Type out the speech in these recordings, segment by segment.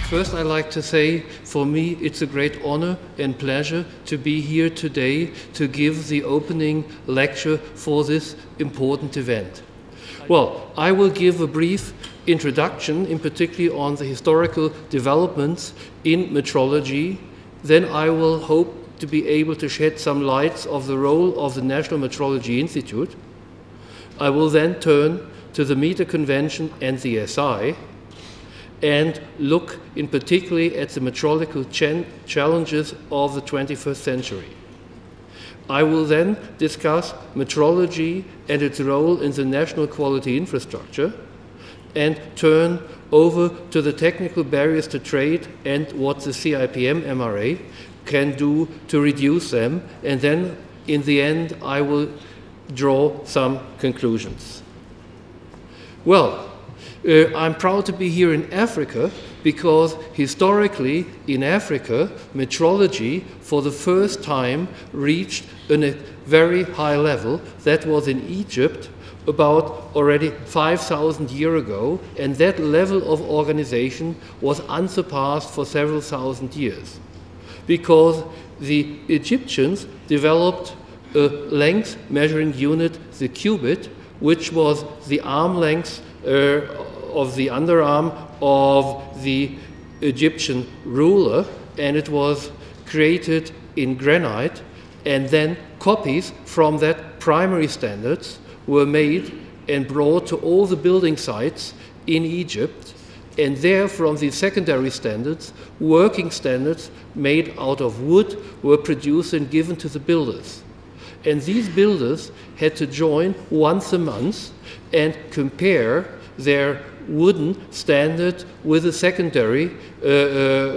First, I'd like to say, for me, it's a great honor and pleasure to be here today to give the opening lecture for this important event. Well, I will give a brief introduction, in particular on the historical developments in metrology. Then I will hope to be able to shed some lights of the role of the National Metrology Institute. I will then turn to the meter convention and the SI, and look in particular at the metrological challenges of the 21st century. I will then discuss metrology and its role in the national quality infrastructure, and turn over to the technical barriers to trade and what the CIPM MRA can do to reduce them, and then in the end I will draw some conclusions. Well, I'm proud to be here in Africa because historically in Africa, metrology for the first time reached a very high level. That was in Egypt about already 5,000 years ago, and that level of organization was unsurpassed for several thousand years because the Egyptians developed a length measuring unit, the cubit, which was the arm length of the underarm of the Egyptian ruler, and it was created in granite, and then copies from that primary standards were made and brought to all the building sites in Egypt, and there from the secondary standards, working standards made out of wood were produced and given to the builders. And these builders had to join once a month and compare their wooden standard with a secondary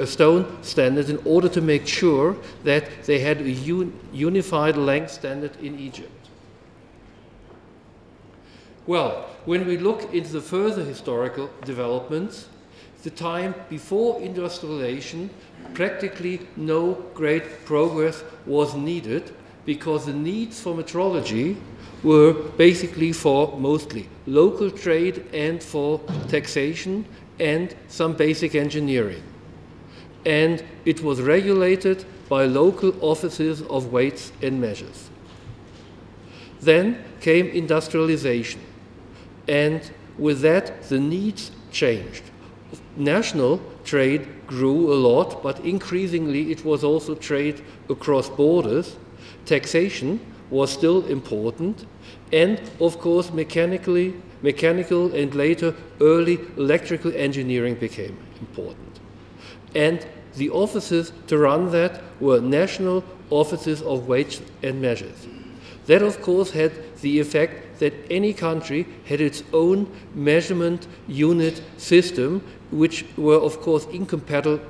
stone standard in order to make sure that they had a unified length standard in Egypt. Well, when we look into the further historical developments, the time before industrialization, practically no great progress was needed because the needs for metrology were basically for mostly local trade and for taxation and some basic engineering. And it was regulated by local offices of weights and measures. Then came industrialization, and with that the needs changed. National trade grew a lot, but increasingly it was also trade across borders. Taxation was still important, and of course mechanical and later early electrical engineering became important. And the offices to run that were national offices of weights and measures. That of course had the effect that any country had its own measurement unit system, which were of course incompatible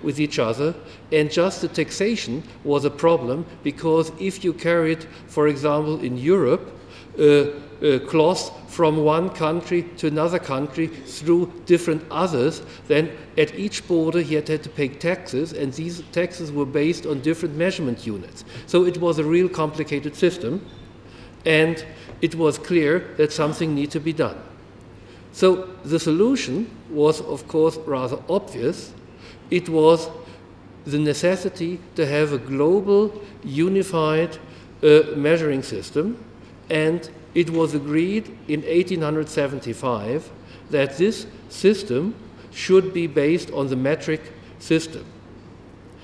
with each other, and just the taxation was a problem because if you carried, for example, in Europe, cloth from one country to another country through different others, then at each border he had to pay taxes, and these taxes were based on different measurement units. So it was a real complicated system, and it was clear that something needed to be done. So the solution was, of course, rather obvious. It was the necessity to have a global, unified measuring system, and it was agreed in 1875 that this system should be based on the metric system.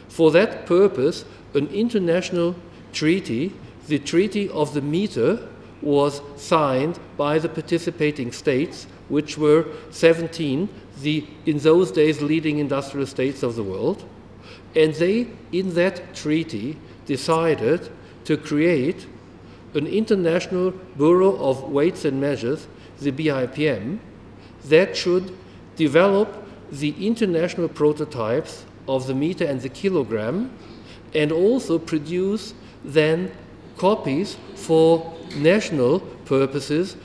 For that purpose, an international treaty, the Treaty of the Meter, was signed by the participating states, which were 17, in those days, leading industrial states of the world. And they, in that treaty, decided to create an International Bureau of Weights and Measures, the BIPM, that should develop the international prototypes of the meter and the kilogram, and also produce then copies for national purposes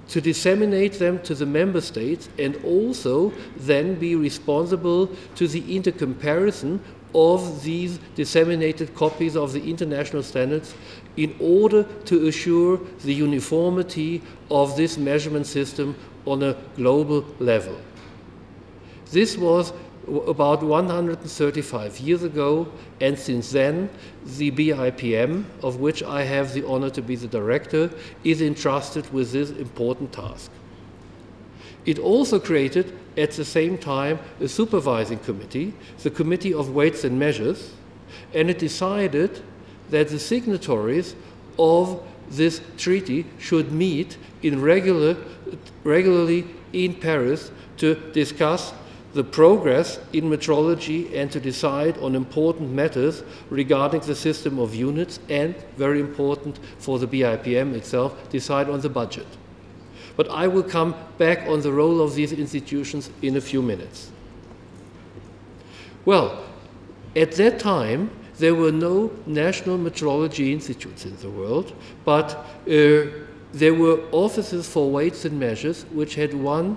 to disseminate them to the member states, and also then be responsible to the intercomparison of these disseminated copies of the international standards in order to assure the uniformity of this measurement system on a global level. This was about 135 years ago, and since then the BIPM, of which I have the honor to be the director, is entrusted with this important task. It also created at the same time a supervising committee, the Committee of Weights and Measures, and it decided that the signatories of this treaty should meet regularly in Paris to discuss the progress in metrology and to decide on important matters regarding the system of units, and, very important for the BIPM itself, decide on the budget. But I will come back on the role of these institutions in a few minutes. Well, at that time, there were no national metrology institutes in the world, but there were offices for weights and measures which had one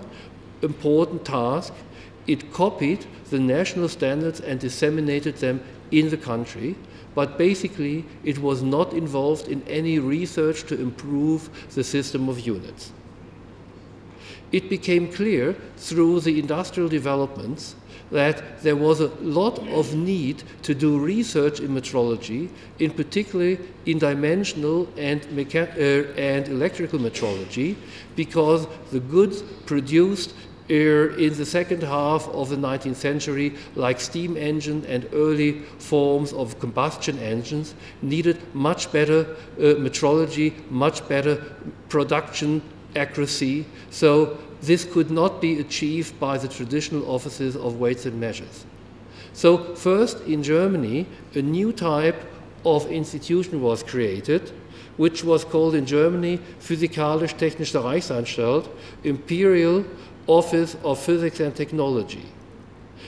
important task. It copied the national standards and disseminated them in the country, but basically it was not involved in any research to improve the system of units. It became clear through the industrial developments that there was a lot of need to do research in metrology, in particular in dimensional and electrical metrology, because the goods produced in the second half of the 19th century, like steam engine and early forms of combustion engines, needed much better metrology, much better production accuracy. So this could not be achieved by the traditional offices of weights and measures. So first, in Germany, a new type of institution was created, which was called in Germany Physikalisch-Technische Reichsanstalt, Imperial Office of Physics and Technology.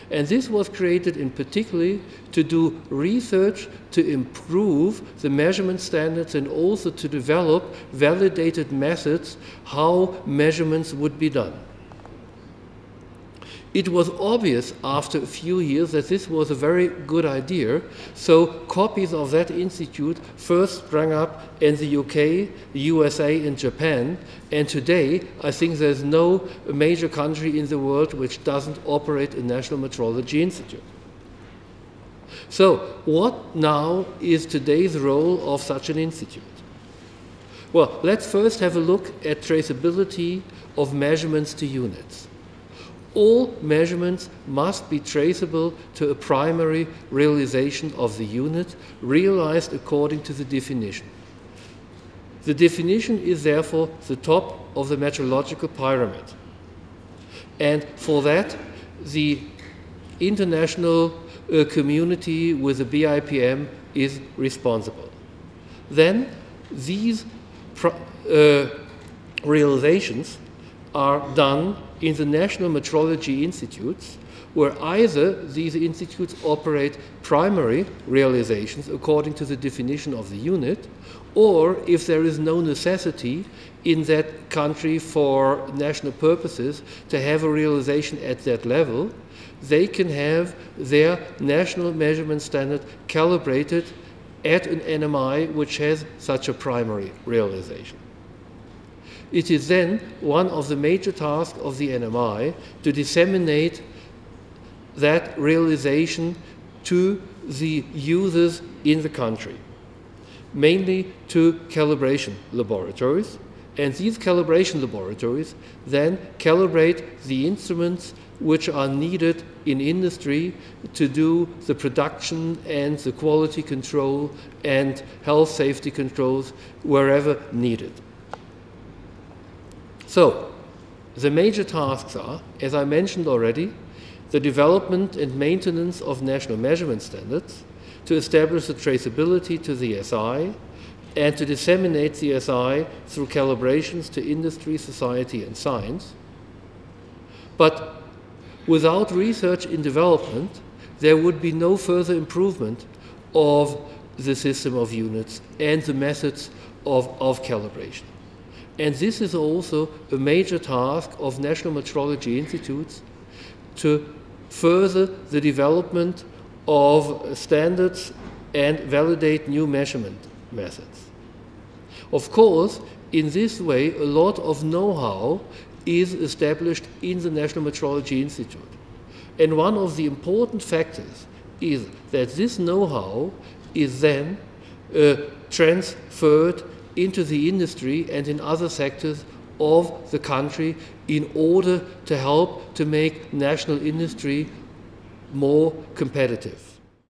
And this was created in particular to do research to improve the measurement standards and also to develop validated methods how measurements would be done. It was obvious after a few years that this was a very good idea, so copies of that institute first sprang up in the UK, the USA, and Japan, and today I think there's no major country in the world which doesn't operate a National Metrology Institute. So what now is today's role of such an institute? Well, let's first have a look at traceability of measurements to units. All measurements must be traceable to a primary realization of the unit, realized according to the definition. The definition is therefore the top of the metrological pyramid. And for that, the international community with the BIPM is responsible. Then these realizations are done in the National Metrology Institutes, where either these institutes operate primary realizations according to the definition of the unit, or if there is no necessity in that country for national purposes to have a realization at that level, they can have their national measurement standard calibrated at an NMI which has such a primary realization. It is then one of the major tasks of the NMI to disseminate that realization to the users in the country, mainly to calibration laboratories. And these calibration laboratories then calibrate the instruments which are needed in industry to do the production and the quality control and health safety controls wherever needed. So, the major tasks are, as I mentioned already, the development and maintenance of national measurement standards, to establish the traceability to the SI, and to disseminate the SI through calibrations to industry, society, and science. But Without research and development, there would be no further improvement of the system of units and the methods of calibration. And this is also a major task of national metrology institutes, to further the development of standards and validate new measurement methods. Of course, in this way, a lot of know-how is established in the National Metrology Institute. And one of the important factors is that this know-how is then transferred into the industry and in other sectors of the country in order to help to make national industry more competitive.